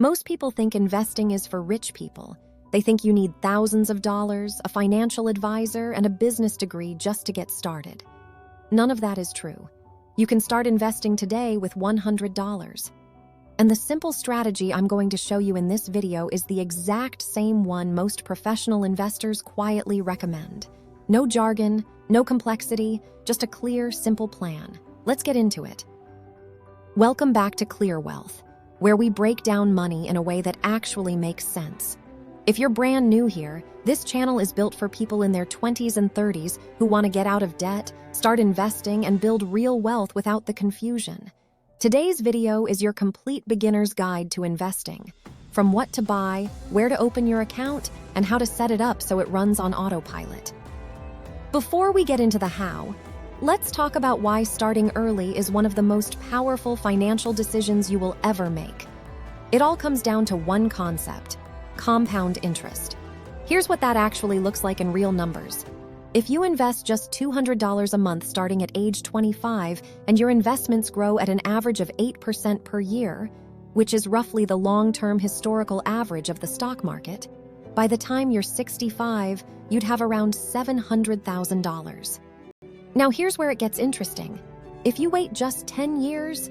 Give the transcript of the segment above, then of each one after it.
Most people think investing is for rich people. They think you need thousands of dollars, a financial advisor, and a business degree just to get started. None of that is true. You can start investing today with $100. And the simple strategy I'm going to show you in this video is the exact same one most professional investors quietly recommend. No jargon, no complexity, just a clear, simple plan. Let's get into it. Welcome back to ClearWealth, where we break down money in a way that actually makes sense. If you're brand new here, this channel is built for people in their 20s and 30s who want to get out of debt, start investing, and build real wealth without the confusion. Today's video is your complete beginner's guide to investing, from what to buy, where to open your account, and how to set it up so it runs on autopilot. Before we get into the how, let's talk about why starting early is one of the most powerful financial decisions you will ever make. It all comes down to one concept: compound interest. Here's what that actually looks like in real numbers. If you invest just $200 a month starting at age 25 and your investments grow at an average of 8% per year, which is roughly the long-term historical average of the stock market, by the time you're 65, you'd have around $700,000. Now here's where it gets interesting. If you wait just 10 years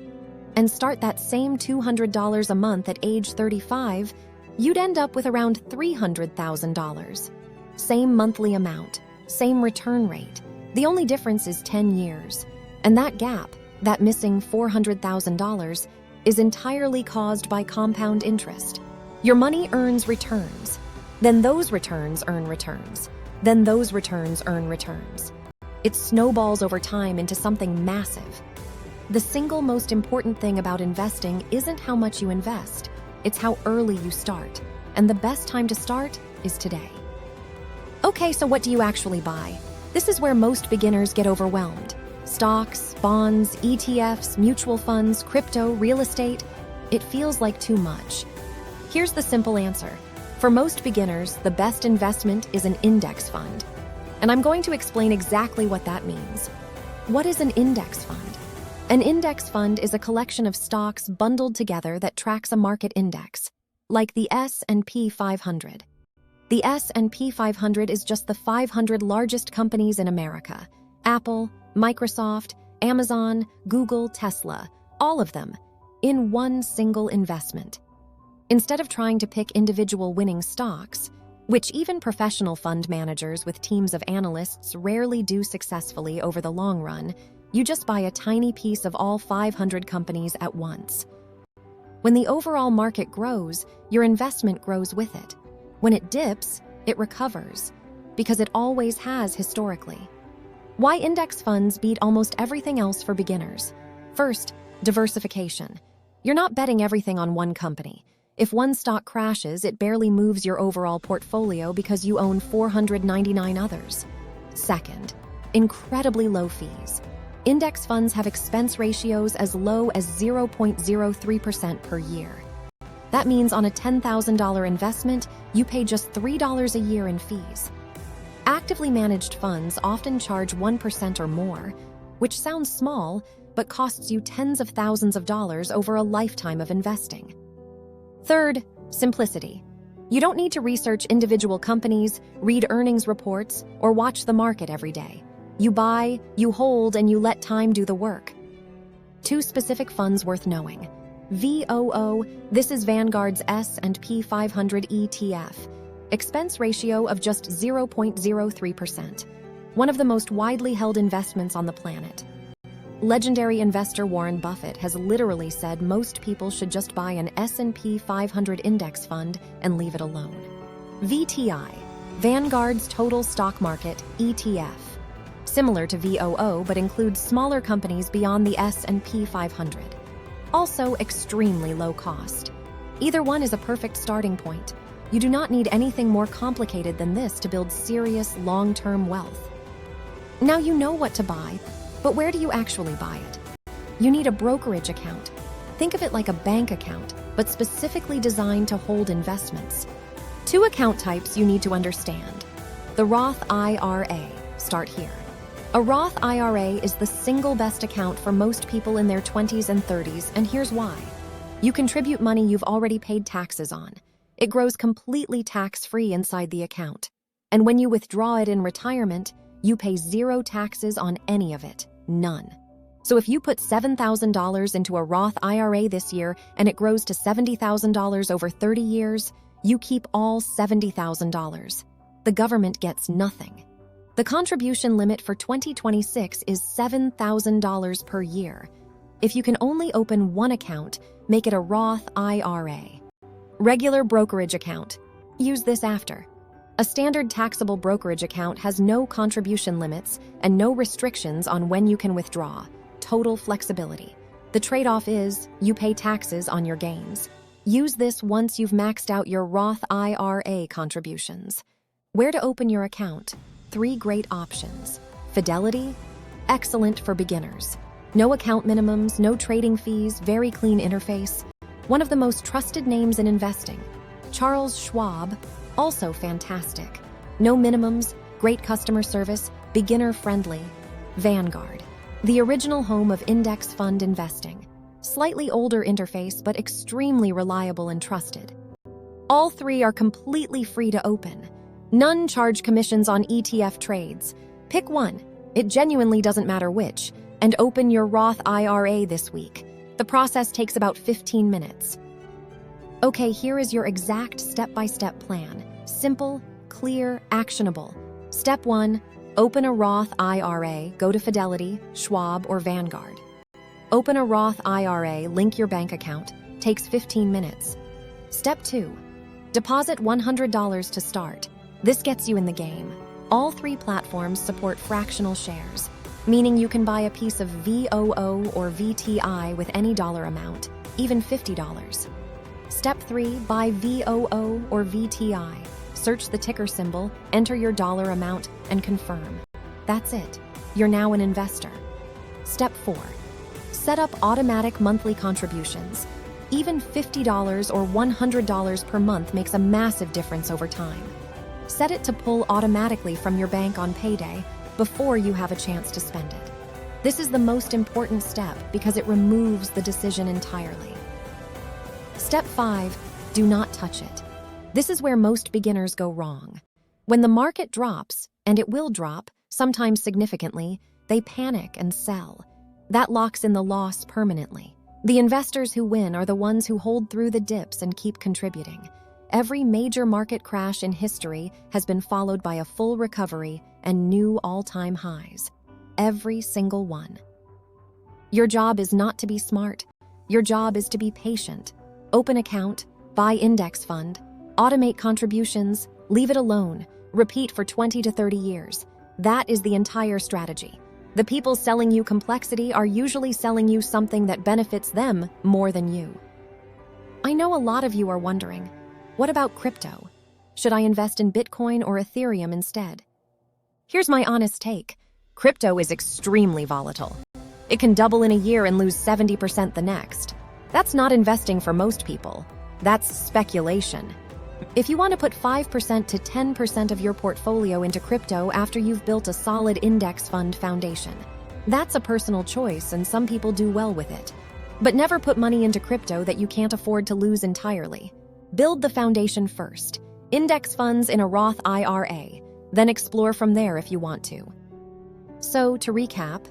and start that same $200 a month at age 35, you'd end up with around $300,000. Same monthly amount, same return rate. The only difference is 10 years. And that gap, that missing $400,000, is entirely caused by compound interest. Your money earns returns. Then those returns earn returns. Then those returns earn returns. It snowballs over time into something massive. The single most important thing about investing isn't how much you invest. It's how early you start. And the best time to start is today. Okay, so what do you actually buy? This is where most beginners get overwhelmed. Stocks, bonds, ETFs, mutual funds, crypto, real estate. It feels like too much. Here's the simple answer. For most beginners, the best investment is an index fund. And I'm going to explain exactly what that means. What is an index fund? An index fund is a collection of stocks bundled together that tracks a market index, like the S&P 500. The S&P 500 is just the 500 largest companies in America. Apple, Microsoft, Amazon, Google, Tesla, all of them, in one single investment. Instead of trying to pick individual winning stocks, which even professional fund managers with teams of analysts rarely do successfully over the long run, you just buy a tiny piece of all 500 companies at once. When the overall market grows, your investment grows with it. When it dips, it recovers, because it always has historically. Why index funds beat almost everything else for beginners? First, diversification. You're not betting everything on one company. If one stock crashes, it barely moves your overall portfolio because you own 499 others. Second, incredibly low fees. Index funds have expense ratios as low as 0.03% per year. That means on a $10,000 investment, you pay just $3 a year in fees. Actively managed funds often charge 1% or more, which sounds small, but costs you tens of thousands of dollars over a lifetime of investing. Third, simplicity. You don't need to research individual companies, read earnings reports, or watch the market every day. You buy, you hold, and you let time do the work. Two specific funds worth knowing. VOO, this is Vanguard's S&P 500 ETF. Expense ratio of just 0.03%. One of the most widely held investments on the planet. Legendary investor Warren Buffett has literally said most people should just buy an S&P 500 index fund and leave it alone. VTI, Vanguard's Total Stock Market ETF. Similar to VOO, but includes smaller companies beyond the S&P 500. Also extremely low cost. Either one is a perfect starting point. You do not need anything more complicated than this to build serious long-term wealth. Now you know what to buy, but where do you actually buy it? You need a brokerage account. Think of it like a bank account, but specifically designed to hold investments. Two account types you need to understand. The Roth IRA. Start here. A Roth IRA is the single best account for most people in their 20s and 30s, and here's why. You contribute money you've already paid taxes on. It grows completely tax-free inside the account. And when you withdraw it in retirement, you pay zero taxes on any of it. None. So if you put $7,000 into a Roth IRA this year and it grows to $70,000 over 30 years, you keep all $70,000. The government gets nothing. The contribution limit for 2026 is $7,000 per year. If you can only open one account, make it a Roth IRA. Regular brokerage account. Use this after. A standard taxable brokerage account has no contribution limits and no restrictions on when you can withdraw. Total flexibility. The trade-off is you pay taxes on your gains. Use this once you've maxed out your Roth IRA contributions. Where to open your account? 3 great options. Fidelity, excellent for beginners. No account minimums, no trading fees, very clean interface. One of the most trusted names in investing. Charles Schwab, also fantastic. No minimums, great customer service, beginner-friendly. Vanguard, the original home of index fund investing. Slightly older interface, but extremely reliable and trusted. All 3 are completely free to open. None charge commissions on ETF trades. Pick one, it genuinely doesn't matter which, and open your Roth IRA this week. The process takes about 15 minutes. Okay, here is your exact step-by-step plan. Simple, clear, actionable. Step 1, open a Roth IRA, go to Fidelity, Schwab, or Vanguard. Open a Roth IRA, link your bank account, takes 15 minutes. Step 2, deposit $100 to start. This gets you in the game. All 3 platforms support fractional shares, meaning you can buy a piece of VOO or VTI with any dollar amount, even $50. Step 3, buy VOO or VTI. Search the ticker symbol, enter your dollar amount, and confirm. That's it. You're now an investor. Step 4, set up automatic monthly contributions. Even $50 or $100 per month makes a massive difference over time. Set it to pull automatically from your bank on payday before you have a chance to spend it. This is the most important step because it removes the decision entirely. Step 5, do not touch it. This is where most beginners go wrong. When the market drops, and it will drop, sometimes significantly, they panic and sell. That locks in the loss permanently. The investors who win are the ones who hold through the dips and keep contributing. Every major market crash in history has been followed by a full recovery and new all-time highs. Every single one. Your job is not to be smart. Your job is to be patient. Open account, buy index fund, automate contributions, leave it alone, repeat for 20 to 30 years. That is the entire strategy. The people selling you complexity are usually selling you something that benefits them more than you. I know a lot of you are wondering, what about crypto? Should I invest in Bitcoin or Ethereum instead? Here's my honest take. Crypto is extremely volatile. It can double in a year and lose 70% the next. That's not investing for most people. That's speculation. If you want to put 5% to 10% of your portfolio into crypto after you've built a solid index fund foundation, that's a personal choice and some people do well with it. But never put money into crypto that you can't afford to lose entirely. Build the foundation first. Index funds in a Roth IRA, then explore from there if you want to. So, to recap,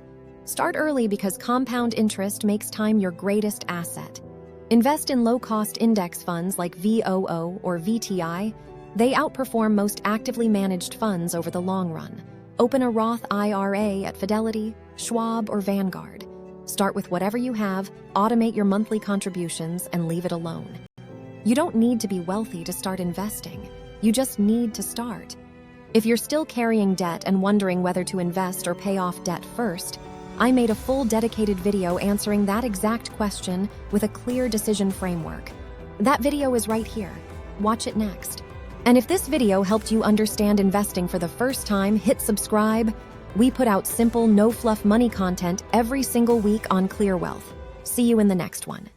start early because compound interest makes time your greatest asset. Invest in low-cost index funds like VOO or VTI. They outperform most actively managed funds over the long run. Open a Roth IRA at Fidelity, Schwab, or Vanguard. Start with whatever you have, automate your monthly contributions, and leave it alone. You don't need to be wealthy to start investing. You just need to start. If you're still carrying debt and wondering whether to invest or pay off debt first, I made a full dedicated video answering that exact question with a clear decision framework. That video is right here. Watch it next. And if this video helped you understand investing for the first time, hit subscribe. We put out simple, no-fluff money content every single week on ClearWealth. See you in the next one.